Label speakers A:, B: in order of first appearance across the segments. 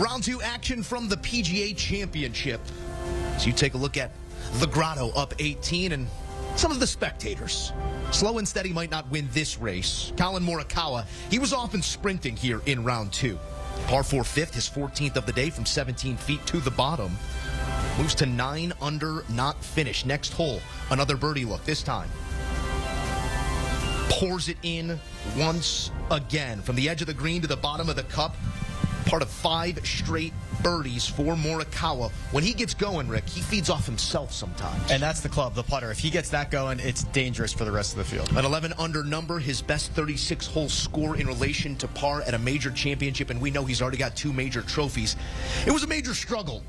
A: Round 2 action from the PGA Championship. So you take a look at the Grotto up 18 and some of the spectators. Slow and steady might not win this race. Collin Morikawa, he was off and sprinting here in round 2. Par 4 fifth, his 14th of the day from 17 feet to the bottom. Moves to 9 under, not finished. Next hole, another birdie look, this time. Pours it in once again. From the edge of the green to the bottom of the cup. Part of 5 straight birdies for Morikawa. When he gets going, Rick, he feeds off himself sometimes.
B: And that's the club, the putter. If he gets that going, it's dangerous for the rest of the field.
A: An 11 under number, his best 36-hole score in relation to par at a major championship, and we know he's already got 2 major trophies. It was a major struggle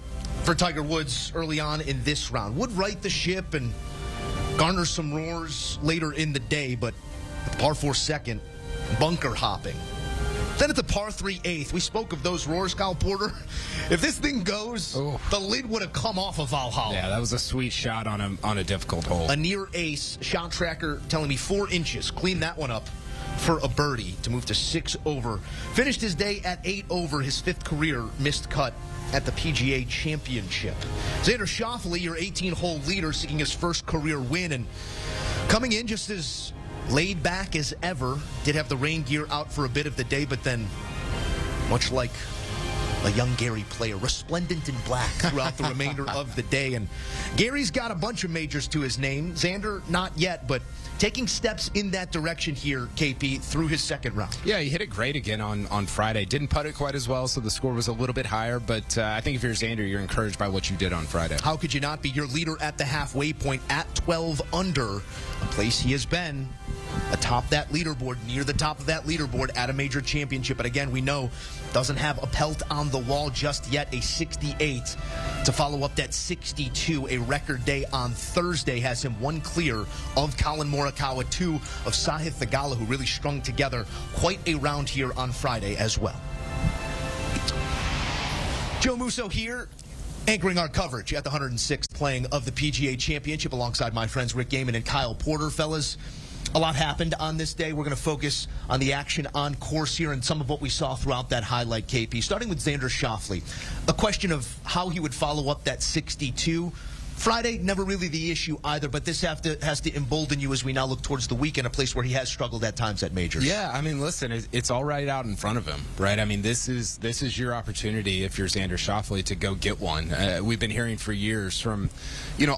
A: for Tiger Woods early on in this round. Would right the ship and garner some roars later in the day, but with par 4 second, bunker hopping. Then at the par 3 eighth, we spoke of those roars, Kyle Porter. If this thing goes, the lid would have come off of Valhalla.
C: Yeah, that was a sweet shot on a difficult hole.
A: A near ace, shot tracker telling me 4 inches. Clean that one up for a birdie to move to 6 over. Finished his day at 8 over, his 5th career missed cut at the PGA Championship. Xander Schauffele, your 18-hole leader, seeking his first career win, and coming in just as laid back as ever. Did have the rain gear out for a bit of the day, but then, much like a young Gary player, resplendent in black throughout the remainder of the day. And Gary's got a bunch of majors to his name. Xander, not yet, but taking steps in that direction here, KP, through his second round.
C: Yeah, he hit it great again on Friday. Didn't putt it quite as well, so the score was a little bit higher. But I think if you're Xander, you're encouraged by what you did on Friday.
A: How could you not be? Your leader at the halfway point at 12 under, a place he has been atop that leaderboard, near the top of that leaderboard at a major championship. But again, we know doesn't have a pelt on the wall just yet. A 68 to follow up that 62. A record day on Thursday has him 1 clear of Collin Morikawa, 2 of Sahith Theegala, who really strung together quite a round here on Friday as well. Joe Musso here, anchoring our coverage at the 106th playing of the PGA Championship alongside my friends Rick Gehman and Kyle Porter. Fellas, a lot happened on this day. We're going to focus on the action on course here and some of what we saw throughout that highlight, KP. Starting with Xander Schauffele, a question of how he would follow up that 62. Friday, never really the issue either, but this has to embolden you as we now look towards the weekend, a place where he has struggled at times at majors.
C: Yeah, I mean, listen, it's all right out in front of him, right? I mean, this is your opportunity if you're Xander Schauffele to go get one. We've been hearing for years from,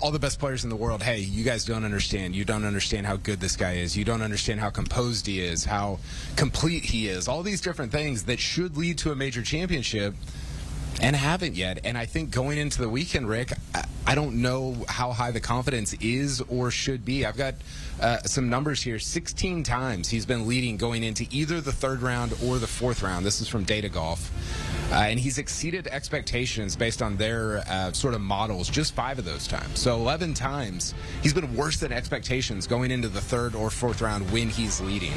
C: all the best players in the world, hey, you guys don't understand. You don't understand how good this guy is. You don't understand how composed he is, how complete he is. All these different things that should lead to a major championship and haven't yet. And I think going into the weekend, Rick, I don't know how high the confidence is or should be. I've got some numbers here. 16 times he's been leading going into either the 3rd round or the 4th round. This is from Data Golf. And he's exceeded expectations based on their sort of models just 5 of those times. So 11 times he's been worse than expectations going into the 3rd or 4th round when he's leading.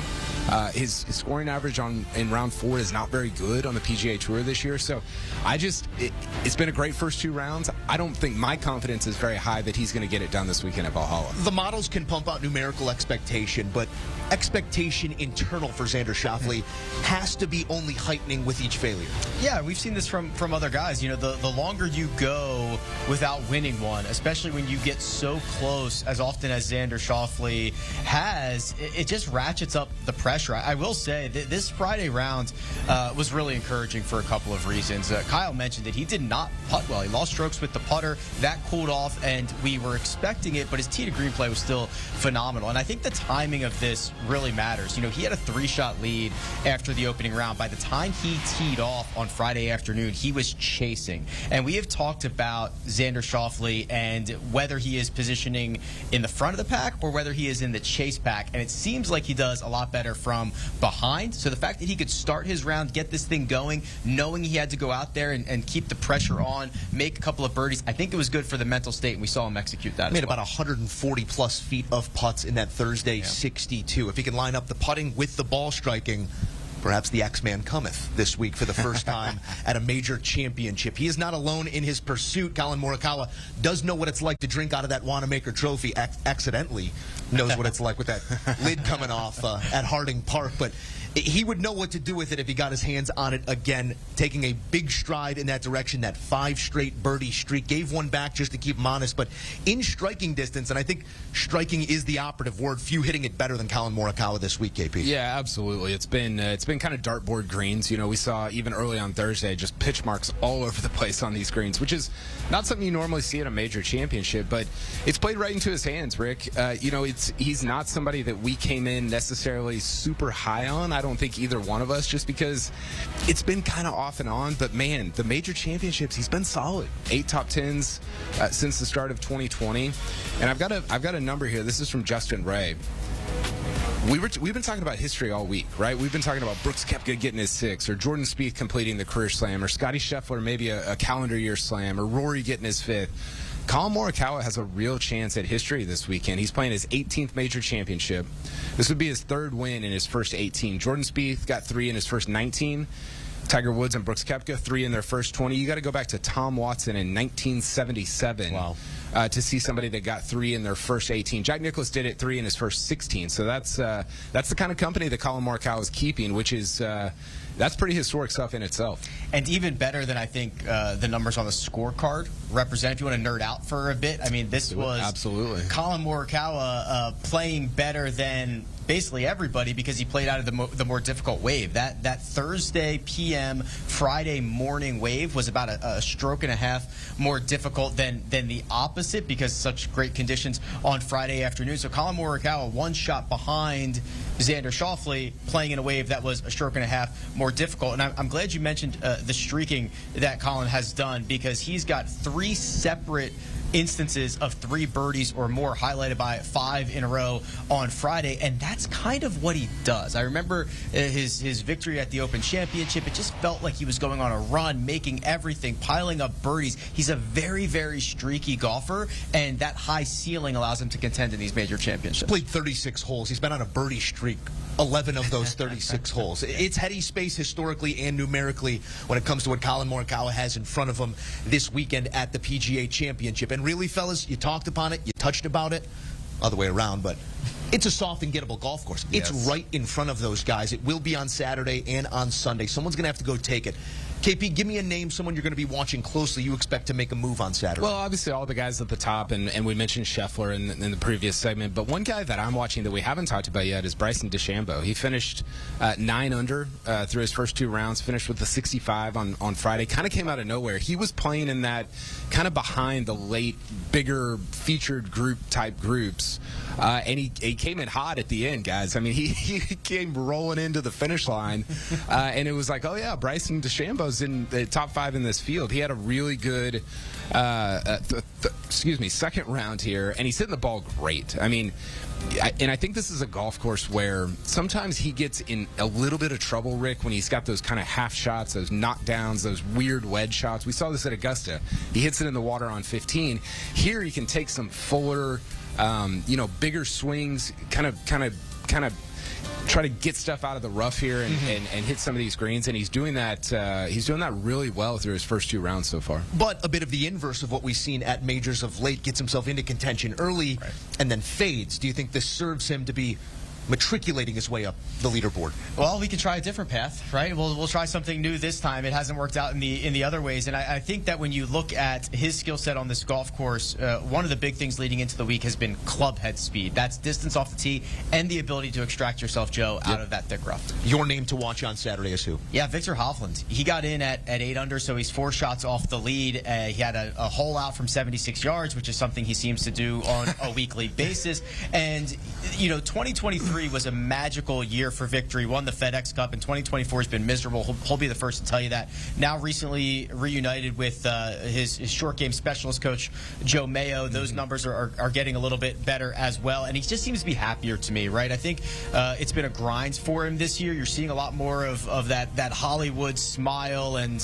C: His scoring average in round 4 is not very good on the PGA Tour this year. So it's been a great first 2 rounds. I don't think my confidence is very high that he's going to get it done this weekend at Valhalla.
A: The models can pump out numerical expectation, but expectation internal for Xander Schauffele has to be only heightening with each failure.
B: Yeah, we've seen this from other guys. The longer you go without winning one, especially when you get so close as often as Xander Schauffele has, it just ratchets up the pressure. I will say that this Friday round was really encouraging for a couple of reasons. Kyle mentioned that he did not putt well. He lost strokes with the putter. That cooled off, and we were expecting it, but his tee to green play was still phenomenal. And I think the timing of this really matters. He had a 3-shot lead after the opening round. By the time he teed off on Friday afternoon, he was chasing. And we have talked about Xander Schauffele and whether he is positioning in the front of the pack or whether he is in the chase pack. And it seems like he does a lot better from behind. So the fact that he could start his round, get this thing going, knowing he had to go out there and keep the pressure on, make a couple of birdies, I think it was good for the mental state, and we saw him execute that.
A: Made about 140-plus feet of putts in that Thursday 62. If he can line up the putting with the ball striking, perhaps the X-Man cometh this week for the first time at a major championship. He is not alone in his pursuit. Collin Morikawa does know what it's like to drink out of that Wanamaker trophy. Accidentally knows what it's like with that lid coming off at Harding Park. But he would know what to do with it if he got his hands on it again, taking a big stride in that direction. That 5 straight birdie streak, gave one back just to keep him honest, but in striking distance, and I think striking is the operative word, few hitting it better than Collin Morikawa this week, KP.
C: Yeah, absolutely. It's been kind of dartboard greens. We saw even early on Thursday just pitch marks all over the place on these greens, which is not something you normally see at a major championship, but it's played right into his hands, Rick. He's not somebody that we came in necessarily super high on. I don't think either one of us, just because it's been kind of off and on. But man, the major championships, he's been solid. 8 top 10s since the start of 2020. And I've got a number here. This is from Justin Ray. We've been talking about history all week, right? We've been talking about Brooks Koepka getting his 6, or Jordan Spieth completing the career slam, or Scotty Scheffler maybe a calendar year slam, or Rory getting his 5th. Collin Morikawa has a real chance at history this weekend. He's playing his 18th major championship. This would be his 3rd win in his first 18. Jordan Spieth got 3 in his first 19. Tiger Woods and Brooks Koepka, 3 in their first 20. You got to go back to Tom Watson in 1977 to see somebody that got 3 in their first 18. Jack Nicklaus did it 3 in his first 16. So that's the kind of company that Collin Morikawa is keeping, which is that's pretty historic stuff in itself.
B: And even better than I think the numbers on the scorecard represent. If you want to nerd out for a bit, I mean, this was
C: absolutely
B: Collin Morikawa playing better than basically everybody because he played out of the more difficult wave. That Thursday PM, Friday morning wave was about a stroke and a half more difficult than the opposite because such great conditions on Friday afternoon. So Collin Morikawa 1 shot behind Xander Schauffele, playing in a wave that was a stroke and a half more difficult. And I'm glad you mentioned the streaking that Collin has done, because he's got 3 separate instances of 3 birdies or more, highlighted by 5 in a row on Friday, and that's kind of what he does. I remember his victory at the Open Championship. It just felt like he was going on a run, making everything, piling up birdies. He's a very, very streaky golfer, and that high ceiling allows him to contend in these major championships.
A: Played 36 holes. He's been on a birdie streak 11 of those 36 holes. It's heady space historically and numerically when it comes to what Collin Morikawa has in front of him this weekend at the PGA Championship. And really, fellas, you talked upon it, you touched about it, other way around, but it's a soft and gettable golf course. It's right in front of those guys. It will be on Saturday and on Sunday. Someone's going to have to go take it. KP, give me a name, someone you're going to be watching closely you expect to make a move on Saturday.
C: Well, obviously all the guys at the top, and we mentioned Scheffler in the previous segment, but one guy that I'm watching that we haven't talked about yet is Bryson DeChambeau. He finished 9 under through his first 2 rounds, finished with the 65 on Friday, kind of came out of nowhere. He was playing in that kind of behind the late, bigger featured group type groups, and he came in hot at the end, guys. I mean, he came rolling into the finish line, and it was like, oh yeah, Bryson DeChambeau in the top 5 in this field. He had a really good second round here, and he's hitting the ball great. I mean, and I think this is a golf course where sometimes he gets in a little bit of trouble, Rick, when he's got those kind of half shots, those knockdowns, those weird wedge shots. We saw this at Augusta. He hits it in the water on 15. Here he can take some fuller, bigger swings, kind of try to get stuff out of the rough here and hit some of these greens, and he's doing that really well through his first 2 rounds so far.
A: But a bit of the inverse of what we've seen at majors of late, gets himself into contention early and then fades. Do you think this serves him to be matriculating his way up the leaderboard?
B: Well, we could try a different path, right? We'll try something new this time. It hasn't worked out in the other ways, and I think that when you look at his skill set on this golf course, one of the big things leading into the week has been club head speed. That's distance off the tee and the ability to extract yourself, Joe, out of that thick rough.
A: Your name to watch on Saturday is who?
B: Yeah, Viktor Hovland. He got in at 8 under, so he's 4 shots off the lead. He had a hole out from 76 yards, which is something he seems to do on a weekly basis. And 2023 was a magical year for Victor. He won the FedEx Cup, and 2024 has been miserable. He'll be the first to tell you that. Now recently reunited with his short game specialist coach, Joe Mayo. Those numbers are getting a little bit better as well, and he just seems to be happier to me, right? I think it's been a grind for him this year. You're seeing a lot more of that Hollywood smile, and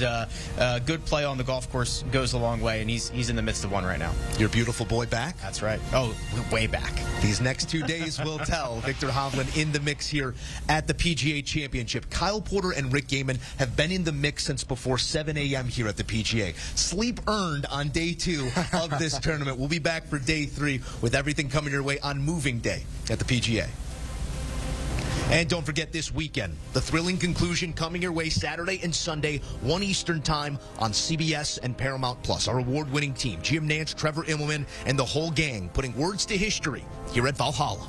B: good play on the golf course goes a long way, and he's in the midst of one right now.
A: Your beautiful boy back?
B: That's right. Oh, way back.
A: These next 2 days will tell. Viktor Hovland in the mix here at the PGA Championship. Kyle Porter and Rick Gehman have been in the mix since before 7 a.m. here at the PGA. Sleep earned on day 2 of this tournament. We'll be back for day 3 with everything coming your way on moving day at the PGA. And don't forget this weekend, the thrilling conclusion coming your way Saturday and Sunday, 1 Eastern time on CBS and Paramount Plus. Our award-winning team, Jim Nance, Trevor Immelman, and the whole gang putting words to history here at Valhalla.